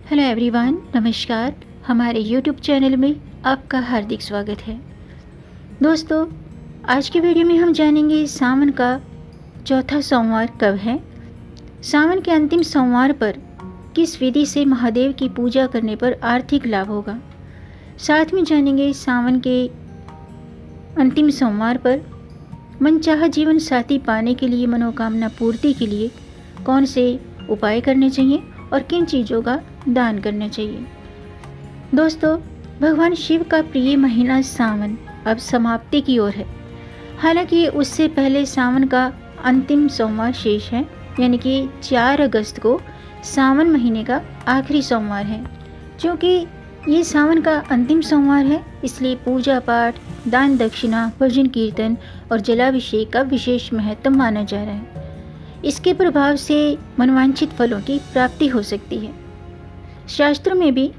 Hello everyone, नमस्कार। हमारे YouTube channel में आपका हार्दिक स्वागत है। दोस्तों, आज की वीडियो में हम जानेंगे सावन का चौथा सोमवार कब है, सावन के अंतिम सोमवार पर किस विधि से महादेव की पूजा करने पर आर्थिक लाभ होगा। साथ में जानेंगे सावन के अंतिम सोमवार पर मनचाहा जीवन साथी पाने के लिए, मनोकामना पूर्ति के लिए कौन से उपाय करने चाहिए और किन चीज़ों का दान करना चाहिए। दोस्तों, भगवान शिव का प्रिय महीना सावन अब समाप्ति की ओर है। हालांकि उससे पहले सावन का अंतिम सोमवार शेष है, यानी कि 4 अगस्त को सावन महीने का आखिरी सोमवार है। क्योंकि ये सावन का अंतिम सोमवार है, इसलिए पूजा पाठ, दान दक्षिणा, भजन कीर्तन और जलाभिषेक का विशेष महत्व माना जा रहा है। इसके प्रभाव से मनवांछित फलों की प्राप्ति हो सकती है। शास्त्रों में भी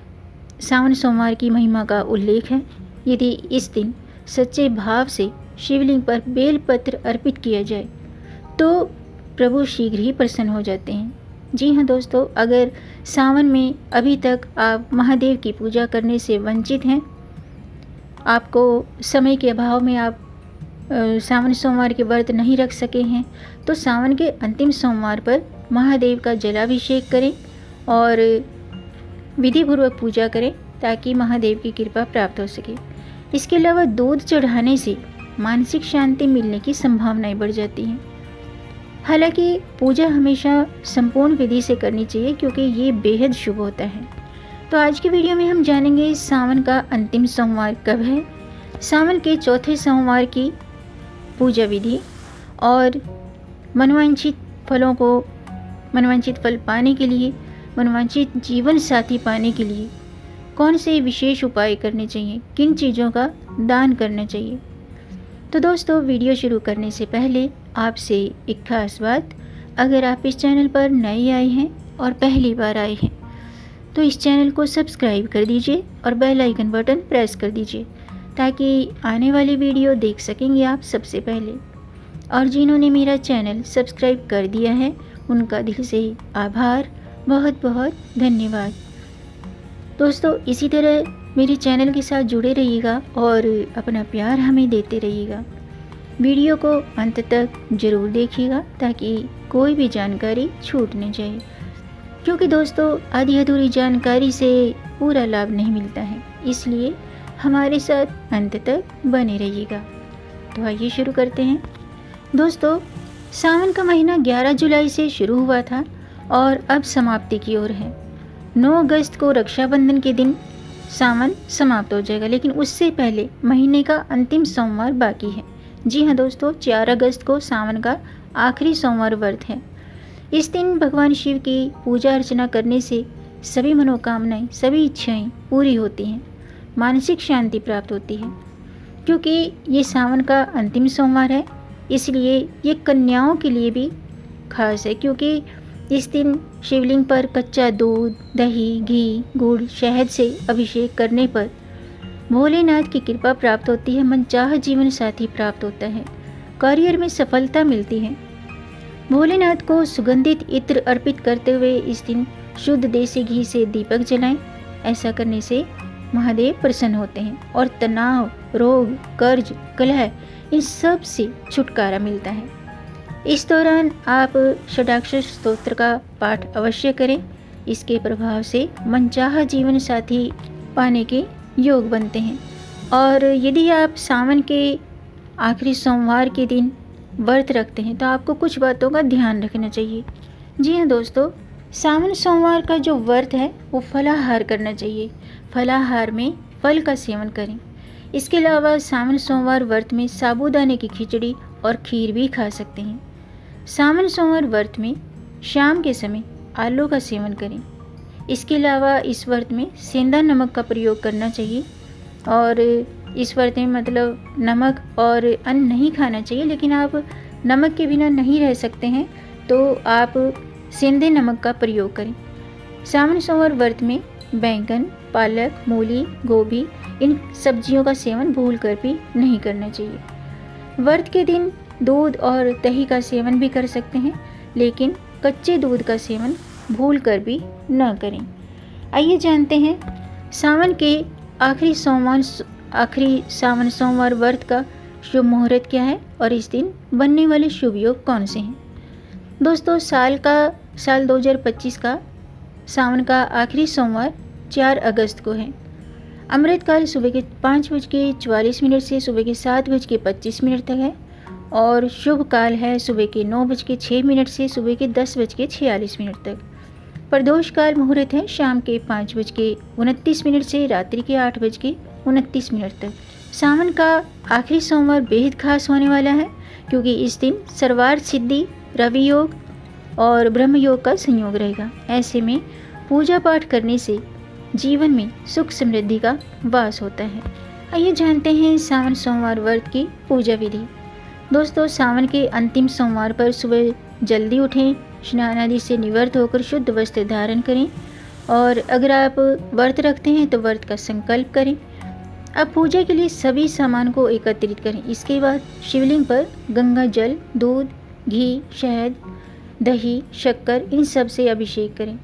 सावन सोमवार की महिमा का उल्लेख है। यदि इस दिन सच्चे भाव से शिवलिंग पर बेलपत्र अर्पित किया जाए तो प्रभु शीघ्र ही प्रसन्न हो जाते हैं। जी हाँ दोस्तों, अगर सावन में अभी तक आप महादेव की पूजा करने से वंचित हैं, आपको समय के अभाव में आप सावन सोमवार के व्रत नहीं रख सके हैं, तो सावन के अंतिम सोमवार पर महादेव का जलाभिषेक करें और विधिपूर्वक पूजा करें ताकि महादेव की कृपा प्राप्त हो सके। इसके अलावा दूध चढ़ाने से मानसिक शांति मिलने की संभावनाएं बढ़ जाती हैं। हालांकि पूजा हमेशा संपूर्ण विधि से करनी चाहिए क्योंकि ये बेहद शुभ होता है। तो आज की वीडियो में हम जानेंगे सावन का अंतिम सोमवार कब है, सावन के चौथे सोमवार की पूजा विधि और मनोवांछित फल पाने के लिए, मनोवांछित जीवन साथी पाने के लिए कौन से विशेष उपाय करने चाहिए, किन चीज़ों का दान करना चाहिए। तो दोस्तों, वीडियो शुरू करने से पहले आपसे एक खास बात, अगर आप इस चैनल पर नए आए हैं और पहली बार आए हैं तो इस चैनल को सब्सक्राइब कर दीजिए और बेल आइकन बटन प्रेस कर दीजिए ताकि आने वाली वीडियो देख सकेंगे आप सबसे पहले। और जिन्होंने मेरा चैनल सब्सक्राइब कर दिया है उनका दिल से आभार, बहुत बहुत धन्यवाद। दोस्तों, इसी तरह मेरे चैनल के साथ जुड़े रहिएगा और अपना प्यार हमें देते रहिएगा। वीडियो को अंत तक ज़रूर देखिएगा ताकि कोई भी जानकारी छूट न जाए, क्योंकि दोस्तों आधी अधूरी जानकारी से पूरा लाभ नहीं मिलता है, इसलिए हमारे साथ अंत तक बने रहिएगा। तो आइए शुरू करते हैं। दोस्तों, सावन का महीना 11 जुलाई से शुरू हुआ था और अब समाप्ति की ओर है। 9 अगस्त को रक्षाबंधन के दिन सावन समाप्त हो जाएगा, लेकिन उससे पहले महीने का अंतिम सोमवार बाकी है। जी हाँ दोस्तों, 4 अगस्त को सावन का आखिरी सोमवार व्रत है। इस दिन भगवान शिव की पूजा अर्चना करने से सभी मनोकामनाएं, सभी इच्छाएं पूरी होती हैं, मानसिक शांति प्राप्त होती है। क्योंकि ये सावन का अंतिम सोमवार है, इसलिए ये कन्याओं के लिए भी खास है, क्योंकि इस दिन शिवलिंग पर कच्चा दूध, दही, घी, गुड़, शहद से अभिषेक करने पर भोलेनाथ की कृपा प्राप्त होती है, मनचाहा जीवन साथी प्राप्त होता है, करियर में सफलता मिलती है। भोलेनाथ को सुगंधित इत्र अर्पित करते हुए इस दिन शुद्ध देसी घी से दीपक जलाएं। ऐसा करने से महादेव प्रसन्न होते हैं और तनाव, रोग, कर्ज, कलह, इन सब से छुटकारा मिलता है। इस दौरान आप षडाक्षर स्तोत्र का पाठ अवश्य करें। इसके प्रभाव से मनचाहा जीवन साथी पाने के योग बनते हैं। और यदि आप सावन के आखिरी सोमवार के दिन व्रत रखते हैं तो आपको कुछ बातों का ध्यान रखना चाहिए। जी हाँ दोस्तों, सावन सोमवार का जो व्रत है वो फलाहार करना चाहिए। फलाहार में फल का सेवन करें। इसके अलावा सावन सोमवार व्रत में साबूदाने की खिचड़ी और खीर भी खा सकते हैं। सावन सोमवार व्रत में शाम के समय आलू का सेवन करें। इसके अलावा इस व्रत में सेंधा नमक का प्रयोग करना चाहिए और इस व्रत में मतलब नमक और अन्न नहीं खाना चाहिए, लेकिन आप नमक के बिना नहीं रह सकते हैं तो आप सेंधे नमक का प्रयोग करें। सावन सोमवार व्रत में बैंगन, पालक, मूली, गोभी, इन सब्जियों का सेवन भूलकर भी नहीं करना चाहिए। व्रत के दिन दूध और दही का सेवन भी कर सकते हैं, लेकिन कच्चे दूध का सेवन भूलकर भी न करें। आइए जानते हैं सावन के आखिरी सावन सोमवार व्रत का शुभ मुहूर्त क्या है और इस दिन बनने वाले शुभ योग कौन से हैं। दोस्तों, साल 2025 का सावन का आखिरी सोमवार 4 अगस्त को है। अमृतकाल सुबह के 5:44 से सुबह के 7:25 तक है और शुभ काल है सुबह के 9:06 से सुबह के 10:46 तक। प्रदोष काल मुहूर्त है शाम के 5:29 से रात्रि के 8:29 तक। सावन का आखिरी सोमवार बेहद खास होने वाला है क्योंकि इस दिन सर्वार्थ सिद्धि, रवि योग और ब्रह्म योग का संयोग रहेगा। ऐसे में पूजा पाठ करने से जीवन में सुख समृद्धि का वास होता है। आइए जानते हैं सावन सोमवार व्रत की पूजा विधि। दोस्तों, सावन के अंतिम सोमवार पर सुबह जल्दी उठें, स्नान आदि से निवृत्त होकर शुद्ध वस्त्र धारण करें और अगर आप व्रत रखते हैं तो व्रत का संकल्प करें। अब पूजा के लिए सभी सामान को एकत्रित करें। इसके बाद शिवलिंग पर गंगा जल, दूध, घी, शहद, दही, शक्कर इन सब से अभिषेक करें।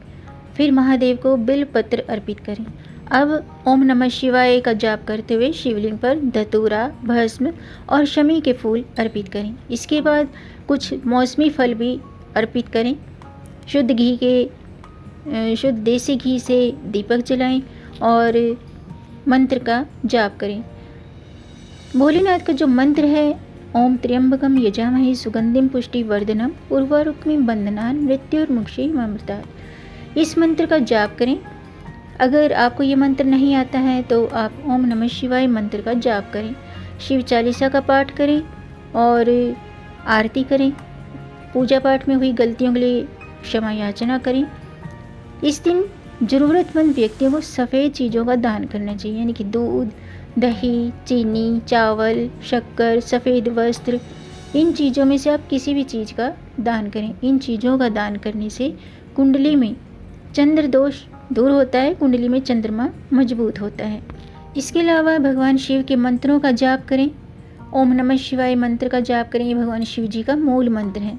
फिर महादेव को बिल्व पत्र अर्पित करें। अब ओम नमः शिवाय का जाप करते हुए शिवलिंग पर धतूरा, भस्म और शमी के फूल अर्पित करें। इसके बाद कुछ मौसमी फल भी अर्पित करें। शुद्ध देसी घी से दीपक जलाएं और मंत्र का जाप करें। भोलेनाथ का जो मंत्र है, ओम त्र्यंबकम यजामहे सुगंधिम पुष्टिवर्धनम उर्वारुकमिं बंधनान् मृत्युर्मुक्षीयमामृतात्, इस मंत्र का जाप करें। अगर आपको ये मंत्र नहीं आता है तो आप ओम नमः शिवाय मंत्र का जाप करें, शिव चालीसा का पाठ करें और आरती करें। पूजा पाठ में हुई गलतियों के लिए क्षमा याचना करें। इस दिन ज़रूरतमंद व्यक्तियों को सफ़ेद चीज़ों का दान करना चाहिए, यानी कि दूध, दही, चीनी, चावल, शक्कर, सफ़ेद वस्त्र, इन चीज़ों में से आप किसी भी चीज़ का दान करें। इन चीज़ों का दान करने से कुंडली में चंद्र दोष दूर होता है, कुंडली में चंद्रमा मजबूत होता है। इसके अलावा भगवान शिव के मंत्रों का जाप करें। ओम नमः शिवाय मंत्र का जाप करें, ये भगवान शिव जी का मूल मंत्र है।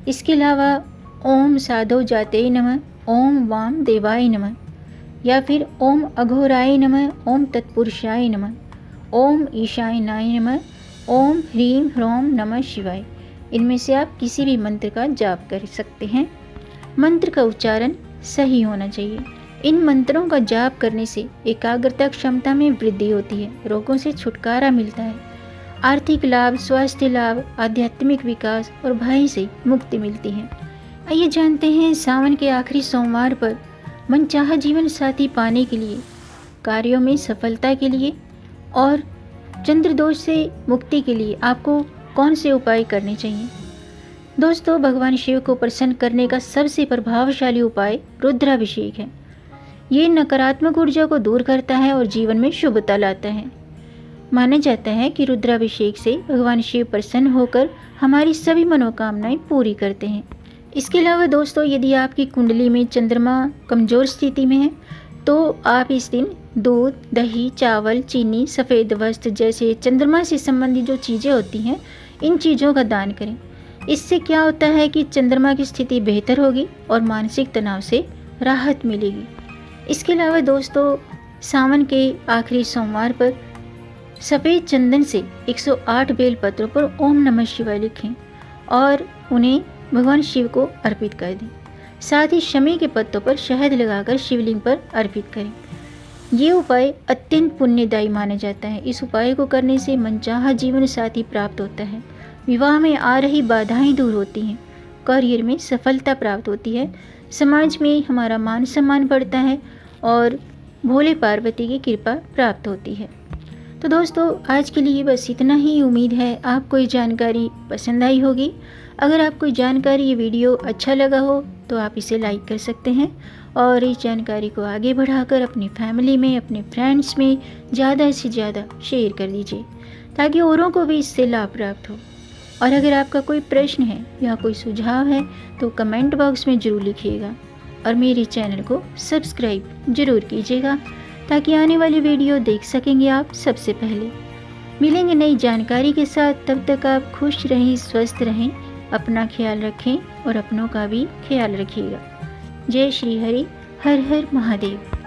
इसके अलावा ओम साधो जाते नमः, ओम वाम देवाय नमः, या फिर ओम अघोराय नमः, ओम तत्पुरुषाय नमः, ओम ईशानाय नमः, ओम ह्रीं ह्रौं नमः शिवाय, इनमें से आप किसी भी मंत्र का जाप कर सकते हैं। मंत्र का उच्चारण सही होना चाहिए। इन मंत्रों का जाप करने से एकाग्रता क्षमता में वृद्धि होती है, रोगों से छुटकारा मिलता है, आर्थिक लाभ, स्वास्थ्य लाभ, आध्यात्मिक विकास और भय से मुक्ति मिलती है। आइए जानते हैं सावन के आखिरी सोमवार पर मनचाहा जीवन साथी पाने के लिए, कार्यों में सफलता के लिए और चंद्र दोष से मुक्ति के लिए आपको कौन से उपाय करने चाहिए। दोस्तों, भगवान शिव को प्रसन्न करने का सबसे प्रभावशाली उपाय रुद्राभिषेक है। ये नकारात्मक ऊर्जा को दूर करता है और जीवन में शुभता लाता है। माना जाता है कि रुद्राभिषेक से भगवान शिव प्रसन्न होकर हमारी सभी मनोकामनाएं पूरी करते हैं। इसके अलावा दोस्तों, यदि आपकी कुंडली में चंद्रमा कमज़ोर स्थिति में है तो आप इस दिन दूध, दही, चावल, चीनी, सफ़ेद वस्त्र जैसे चंद्रमा से संबंधित जो चीज़ें होती हैं, इन चीज़ों का दान करें। इससे क्या होता है कि चंद्रमा की स्थिति बेहतर होगी और मानसिक तनाव से राहत मिलेगी। इसके अलावा दोस्तों, सावन के आखिरी सोमवार पर सफ़ेद चंदन से 108 बेल पत्रों पर ओम नमः शिवाय लिखें और उन्हें भगवान शिव को अर्पित कर दें। साथ ही शमी के पत्तों पर शहद लगाकर शिवलिंग पर अर्पित करें। ये उपाय अत्यंत पुण्यदायी माना जाता है। इस उपाय को करने से मनचाहा जीवन साथी प्राप्त होता है, विवाह में आ रही बाधाएं दूर होती हैं, करियर में सफलता प्राप्त होती है, समाज में हमारा मान सम्मान बढ़ता है और भोले पार्वती की कृपा प्राप्त होती है। तो दोस्तों, आज के लिए बस इतना ही। उम्मीद है आपको ये जानकारी पसंद आई होगी। अगर आपको ये जानकारी, ये वीडियो अच्छा लगा हो तो आप इसे लाइक कर सकते हैं और इस जानकारी को आगे बढ़ाकर अपनी फैमिली में, अपने फ्रेंड्स में ज़्यादा से ज़्यादा शेयर कर दीजिए ताकि औरों को भी इससे लाभ प्राप्त हो। और अगर आपका कोई प्रश्न है या कोई सुझाव है तो कमेंट बॉक्स में ज़रूर लिखिएगा और मेरे चैनल को सब्सक्राइब ज़रूर कीजिएगा ताकि आने वाली वीडियो देख सकेंगे आप सबसे पहले। मिलेंगे नई जानकारी के साथ, तब तक आप खुश रहें, स्वस्थ रहें, अपना ख्याल रखें और अपनों का भी ख्याल रखिएगा। जय श्री हरि, हर हर महादेव।